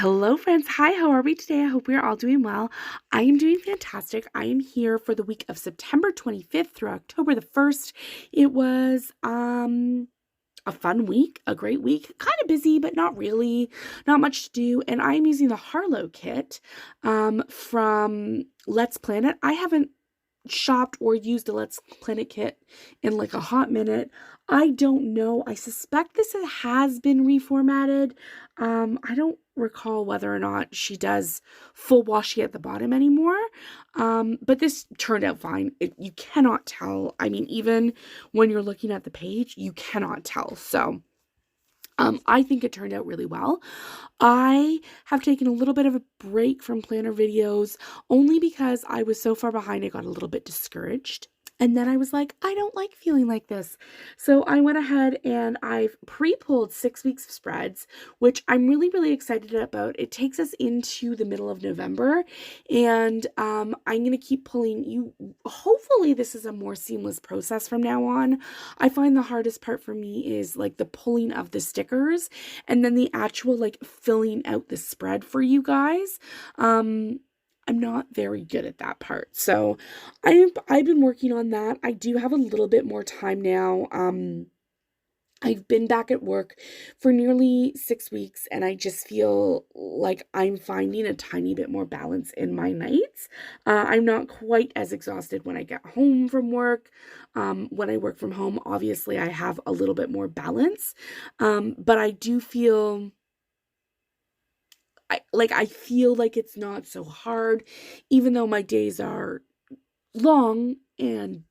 Hello, friends. Hi, how are we today? I hope we're all doing well. I am doing fantastic. I am here for the week of September 25th through October the 1st. It was a fun week, a great week, kind of busy, but not really, not much to do. And I'm using the Harlow kit from Let's Plan It. I haven't shopped or used a Let's Plan It kit in like a hot minute. I don't know. I suspect this has been reformatted. I don't recall whether or not she does full washi at the bottom anymore. But this turned out fine. You cannot tell. I mean, even when you're looking at the page, you cannot tell. So I think it turned out really well. I have taken a little bit of a break from planner videos only because I was so far behind I got a little bit discouraged. And then I was like, I don't like feeling like this. So I went ahead and I've pre-pulled 6 weeks of spreads, which I'm really, really excited about. It takes us into the middle of November, and I'm going to keep pulling you. Hopefully this is a more seamless process from now on. I find the hardest part for me is like the pulling of the stickers and then the actual like filling out the spread for you guys. I'm not very good at that part. So I've been working on that. I do have a little bit more time now. I've been back at work for nearly 6 weeks, and I just feel like I'm finding a tiny bit more balance in my nights. I'm not quite as exhausted when I get home from work. When I work from home, obviously I have a little bit more balance. But I do feel I feel like it's not so hard, even though my days are long and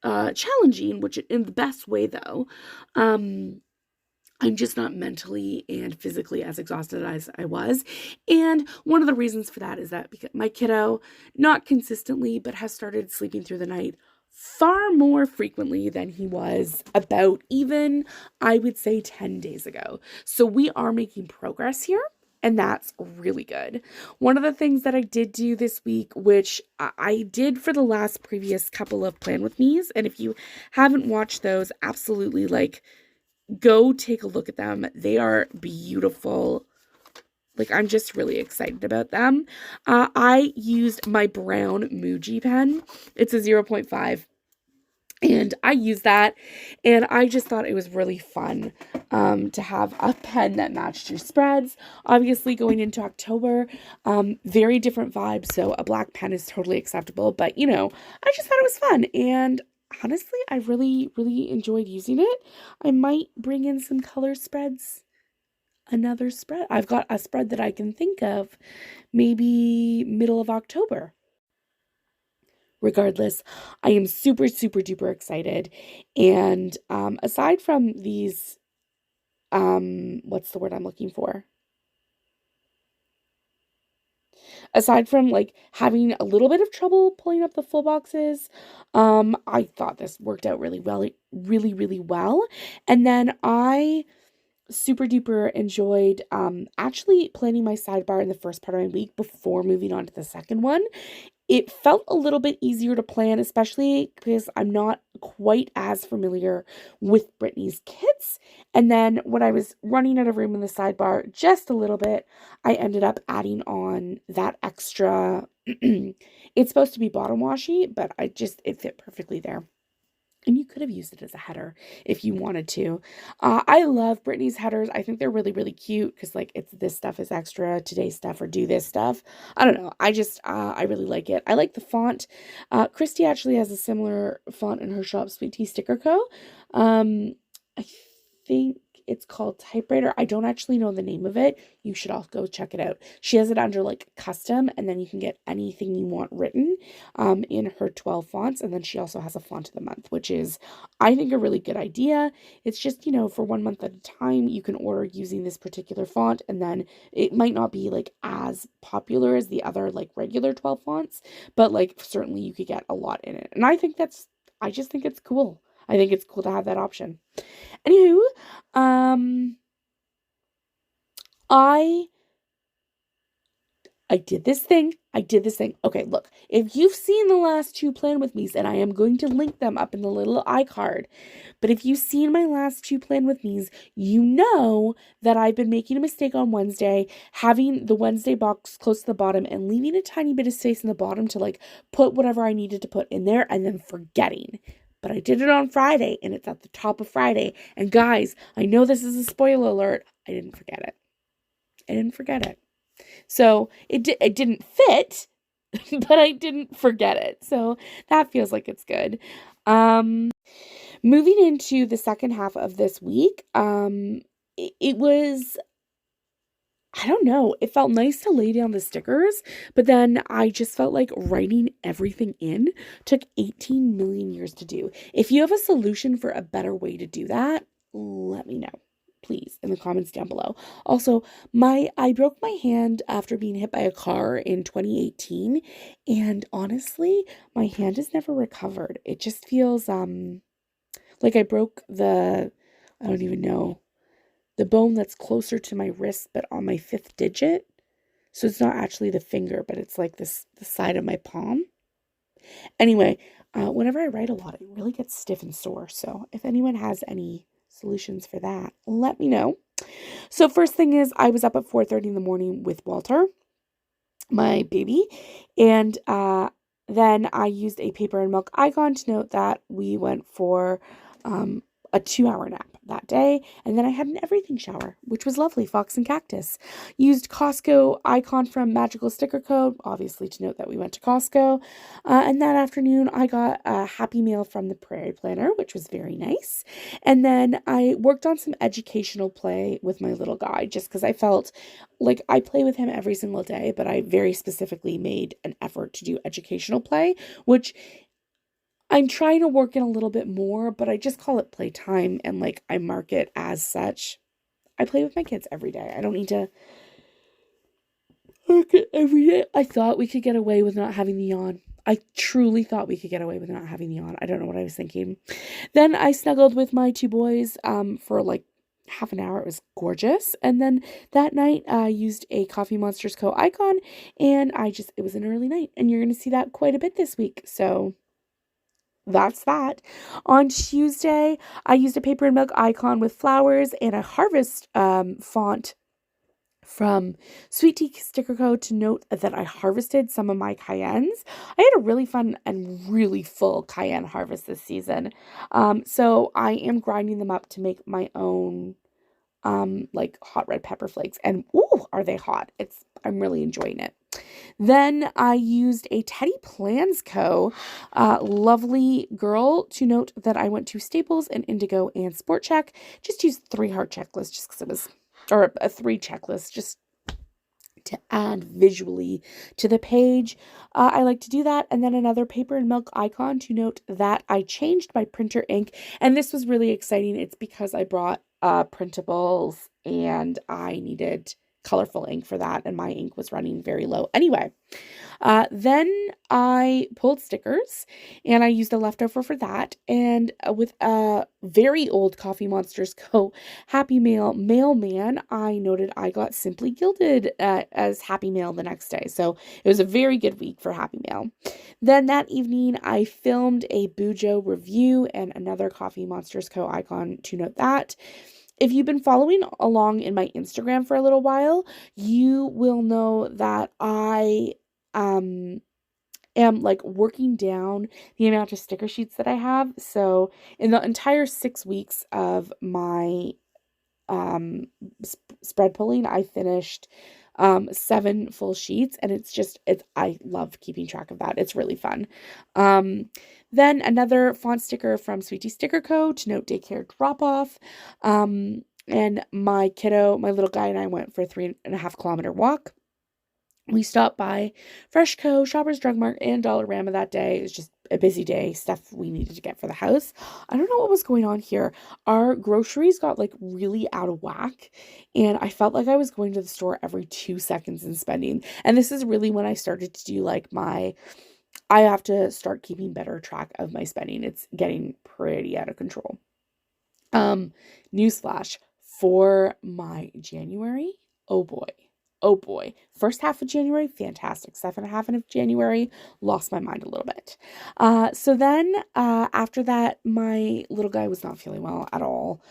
challenging, which in the best way though. I'm just not mentally and physically as exhausted as I was. And one of the reasons for that is that because my kiddo, not consistently, but has started sleeping through the night far more frequently than he was about even, I would say, 10 days ago. So we are making progress here. And that's really good. One of the things that I did do this week, which I did for the last previous couple of Plan With Me's, and if you haven't watched those, absolutely go take a look at them. They are beautiful. I'm just really excited about them. I used my brown Muji pen. It's a 0.5. And I used that, and I just thought it was really fun to have a pen that matched your spreads. Obviously, going into October, very different vibes, so a black pen is totally acceptable. But, I just thought it was fun, and honestly, I really, really enjoyed using it. I might bring in some color spreads, another spread. I've got a spread that I can think of, maybe middle of October. Regardless, I am super, super duper excited. And aside from these, what's the word I'm looking for? Aside from having a little bit of trouble pulling up the full boxes, I thought this worked out really well, really, really well. And then I super duper enjoyed actually planning my sidebar in the first part of my week before moving on to the second one. It felt a little bit easier to plan, especially because I'm not quite as familiar with Brittany's kits. And then when I was running out of room in the sidebar just a little bit, I ended up adding on that extra. It's supposed to be bottom washi, but it fit perfectly there. And you could have used it as a header if you wanted to. I love Brittany's headers. I think they're really, really cute because it's this stuff is extra, today's stuff, or do this stuff. I don't know. I really like it. I like the font. Christy actually has a similar font in her shop, Sweet Tea Sticker Co. I think it's called Typewriter. I don't actually know the name of it. You should all go check it out. She has it under custom, and then you can get anything you want written in her 12 fonts. And then she also has a font of the month, which is, I think, a really good idea. It's just, for 1 month at a time, you can order using this particular font, and then it might not be as popular as the other regular 12 fonts, but certainly you could get a lot in it. And I just think it's cool. I think it's cool to have that option. Anywho, I I did this thing. Okay, look, if you've seen the last two Plan With Me's, and I am going to link them up in the little iCard, but if you've seen my last two Plan With Me's, you know that I've been making a mistake on Wednesday, having the Wednesday box close to the bottom and leaving a tiny bit of space in the bottom to like put whatever I needed to put in there and then forgetting. But I did it on Friday and it's at the top of Friday. And guys, I know this is a spoiler alert. I didn't forget it. So it didn't fit, but I didn't forget it. So that feels like it's good. Moving into the second half of this week, it was, I don't know, it felt nice to lay down the stickers, but then I just felt like writing everything in took 18 million years to do. If you have a solution for a better way to do that, let me know, please, in the comments down below. Also, I broke my hand after being hit by a car in 2018, and honestly, my hand has never recovered. It just feels, like I broke I don't even know, the bone that's closer to my wrist, but on my fifth digit. So it's not actually the finger, but it's like the side of my palm. Anyway, whenever I write a lot, it really gets stiff and sore. So if anyone has any solutions for that, let me know. So first thing is, I was up at 4:30 in the morning with Walter, my baby, and then I used a paper and milk icon to note that we went for a 2-hour nap that day, and then I had an everything shower, which was lovely. Fox and Cactus. Used Costco icon from Magical Sticker Co, obviously to note that we went to Costco. And that afternoon, I got a Happy Meal from the Prairie Planner, which was very nice. And then I worked on some educational play with my little guy, just because I felt like I play with him every single day, but I very specifically made an effort to do educational play, which I'm trying to work in a little bit more, but I just call it playtime and like I mark it as such. I play with my kids every day. I don't need to work it every day. I thought we could get away with not having the yawn. I truly thought we could get away with not having the yawn. I don't know what I was thinking. Then I snuggled with my two boys for like half an hour. It was gorgeous. And then that night I used a Coffee Monsters Co icon, and it was an early night, and you're going to see that quite a bit this week. So that's that. On Tuesday, I used a paper and milk icon with flowers and a harvest font from Sweet Tea Sticker Co to note that I harvested some of my cayennes. I had a really fun and really full cayenne harvest this season. So I am grinding them up to make my own like hot red pepper flakes, and ooh, are they hot. I'm really enjoying it. Then I used a TeddyPlans Co lovely girl to note that I went to Staples and Indigo and Sport Check. Just used 3 heart checklist just because it was, or a 3 checklist just to add visually to the page. I like to do that. And then another paper and milk icon to note that I changed my printer ink. And this was really exciting. It's because I brought printables and I needed colorful ink for that, and my ink was running very low anyway. Then I pulled stickers, and I used a leftover for that, and with a very old Coffee Monsters Co Happy Mail mailman, I noted I got Simply Gilded as Happy Mail the next day, so it was a very good week for Happy Mail. Then that evening, I filmed a Bujo review and another Coffee Monsters Co icon to note that. If you've been following along in my Instagram for a little while, you will know that I am like working down the amount of sticker sheets that I have. So in the entire 6 weeks of my spread pulling, I finished 7 full sheets, and I love keeping track of that. It's really fun. Then another font sticker from Sweetie Sticker Co to note daycare drop off. And my little guy, and I went for a 3.5-kilometer walk. We stopped by Freshco, Shoppers Drug Mart, and Dollarama that day. It was just a busy day, stuff we needed to get for the house. I don't know what was going on here. Our groceries got like really out of whack, and I felt like I was going to the store every 2 seconds and spending. And this is really when I started to do like I have to start keeping better track of my spending. It's getting pretty out of control. Newsflash for my January. Oh boy. Oh boy. First half of January, fantastic. Second half of January, lost my mind a little bit. So then after that, my little guy was not feeling well at all.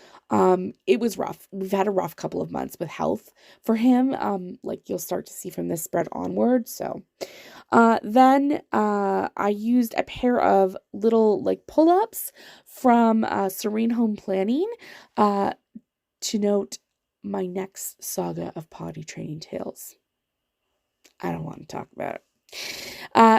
It was rough. We've had a rough couple of months with health for him. Like you'll start to see from this spread onward. So then I used a pair of little like pull-ups from Serene Home Planning to note my next saga of potty training tales. I don't want to talk about it.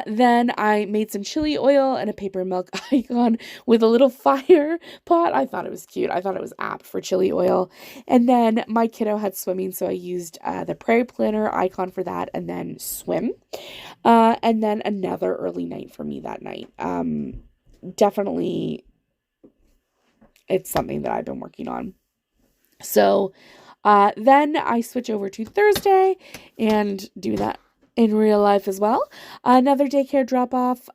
Then I made some chili oil and a paper and milk icon with a little fire pot. I thought it was cute. I thought it was apt for chili oil. And then my kiddo had swimming, so I used the Prairie Planner icon for that, and then swim. And then another early night for me that night. Definitely, it's something that I've been working on. So then I switch over to Thursday and do that in real life as well. Another daycare drop-off,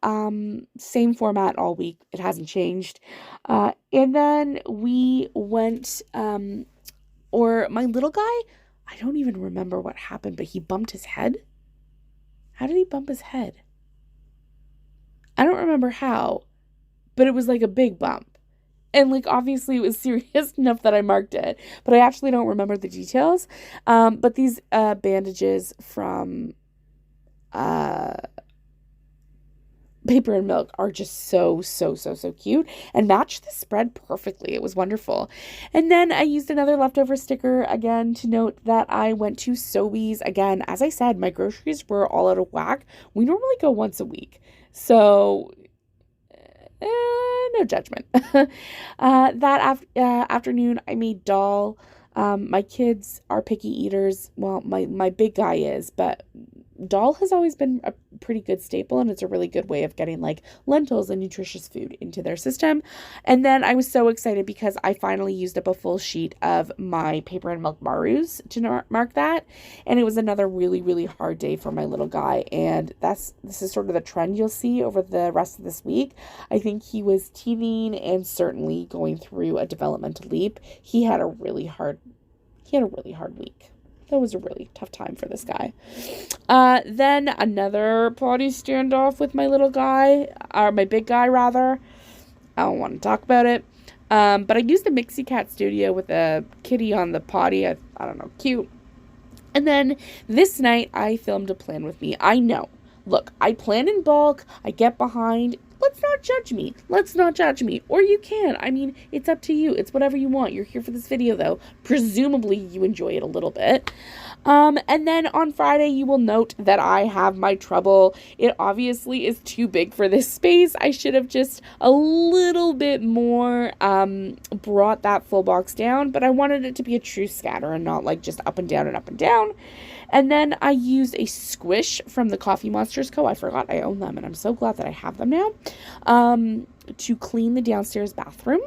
same format all week. It hasn't changed. And then we went, or my little guy, I don't even remember what happened, but he bumped his head. How did he bump his head? I don't remember how, but it was like a big bump. And, like, obviously it was serious enough that I marked it. But I actually don't remember the details. But these bandages from Paper and Milk are just so cute. And matched the spread perfectly. It was wonderful. And then I used another leftover sticker, again, to note that I went to Sobeys. Again, as I said, my groceries were all out of whack. We normally go once a week. So no judgment. That afternoon, I made dal. My kids are picky eaters. Well, my big guy is, but dal has always been a pretty good staple, and it's a really good way of getting like lentils and nutritious food into their system. And then I was so excited because I finally used up a full sheet of my Paper and Milk Marus to mark that. And it was another really hard day for my little guy. And this is sort of the trend you'll see over the rest of this week. I think he was teething and certainly going through a developmental leap. He had a really hard week. That was a really tough time for this guy. Then another potty standoff with my little guy, or my big guy rather. I don't want to talk about it. But I used the Mixie Cat Studio with a kitty on the potty. I don't know, cute. And then this night I filmed a plan with me. I know. Look, I plan in bulk. I get behind. Let's not judge me. Let's not judge me. Or you can. I mean, it's up to you. It's whatever you want. You're here for this video, though. Presumably, you enjoy it a little bit. And then on Friday, you will note that I have my trouble. It obviously is too big for this space. I should have just a little bit more brought that full box down, but I wanted it to be a true scatter and not like just up and down and up and down. And then I used a squish from the Coffee Monsters Co. I forgot I own them, and I'm so glad that I have them now, to clean the downstairs bathroom.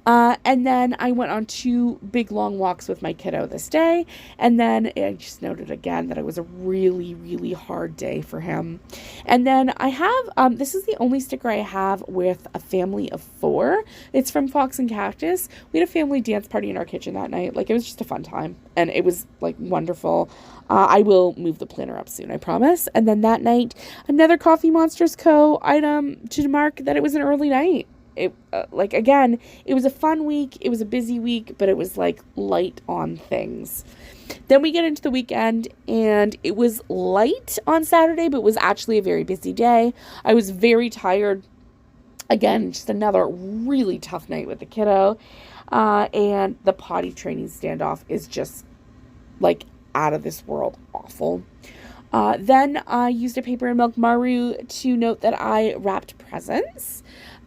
And then I went on 2 big long walks with my kiddo this day. And then I just noted again that it was a really hard day for him. And then I have, this is the only sticker I have with a family of 4. It's from Fox and Cactus. We had a family dance party in our kitchen that night. Like, it was just a fun time. And it was, like, wonderful. I will move the planner up soon, I promise. And then that night, another Coffee Monsters Co. item to mark that it was an early night. It again, it was a fun week. It was a busy week, but it was like light on things. Then we get into the weekend, and it was light on Saturday, but it was actually a very busy day. I was very tired. Again, just another really tough night with the kiddo. And the potty training standoff is just like out of this world awful. Then I used a Paper and Milk Maru to note that I wrapped presents.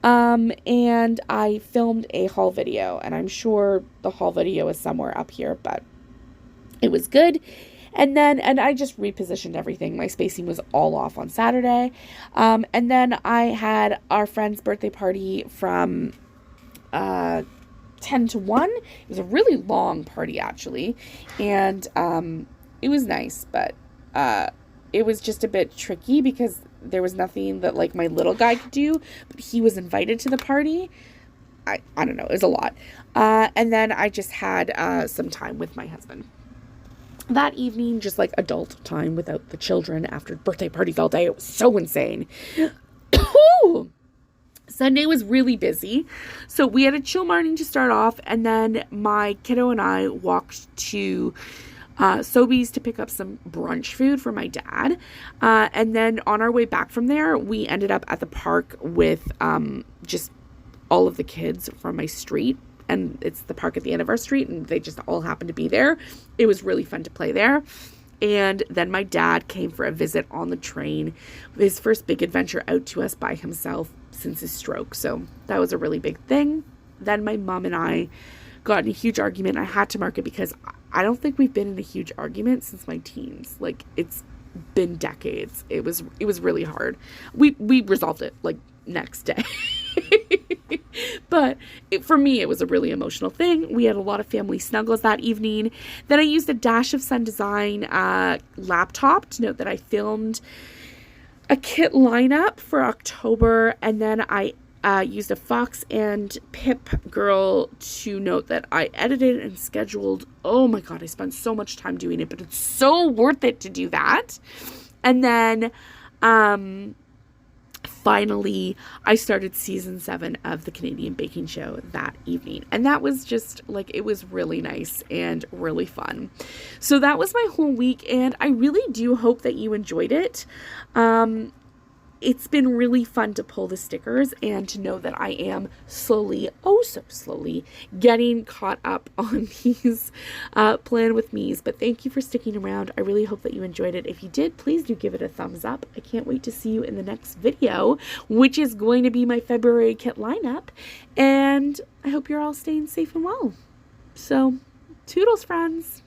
And I filmed a haul video, and I'm sure the haul video is somewhere up here, but it was good. And I just repositioned everything. My spacing was all off on Saturday. And then I had our friend's birthday party from, 10 to 1. It was a really long party, actually. And, it was nice, but, it was just a bit tricky because there was nothing that like my little guy could do, but he was invited to the party. I don't know. It was a lot. And then I just had some time with my husband. that evening, just like adult time without the children after birthday parties all day. It was so insane. Sunday was really busy. So we had a chill morning to start off, and then my kiddo and I walked to Sobeys to pick up some brunch food for my dad. And then on our way back from there, we ended up at the park with just all of the kids from my street. And it's the park at the end of our street, and they just all happened to be there. It was really fun to play there. And then my dad came for a visit on the train, his first big adventure out to us by himself since his stroke. So that was a really big thing. Then my mom and I got in a huge argument. I had to mark it because I don't think we've been in a huge argument since my teens. Like, it's been decades. It was really hard. We resolved it like next day. But for me, it was a really emotional thing. We had a lot of family snuggles that evening. Then I used a Dash of Sun Design laptop to note that I filmed a kit lineup for October. And then I used a Fox and Pip girl to note that I edited and scheduled. Oh my God, I spent so much time doing it, but it's so worth it to do that. And then finally, I started season 7 of the Canadian Baking Show that evening. And that was just like, it was really nice and really fun. So that was my whole week, and I really do hope that you enjoyed it. It's been really fun to pull the stickers and to know that I am slowly, oh so slowly, getting caught up on these Plan With Me's. But thank you for sticking around. I really hope that you enjoyed it. If you did, please do give it a thumbs up. I can't wait to see you in the next video, which is going to be my February kit lineup. And I hope you're all staying safe and well. So, toodles, friends.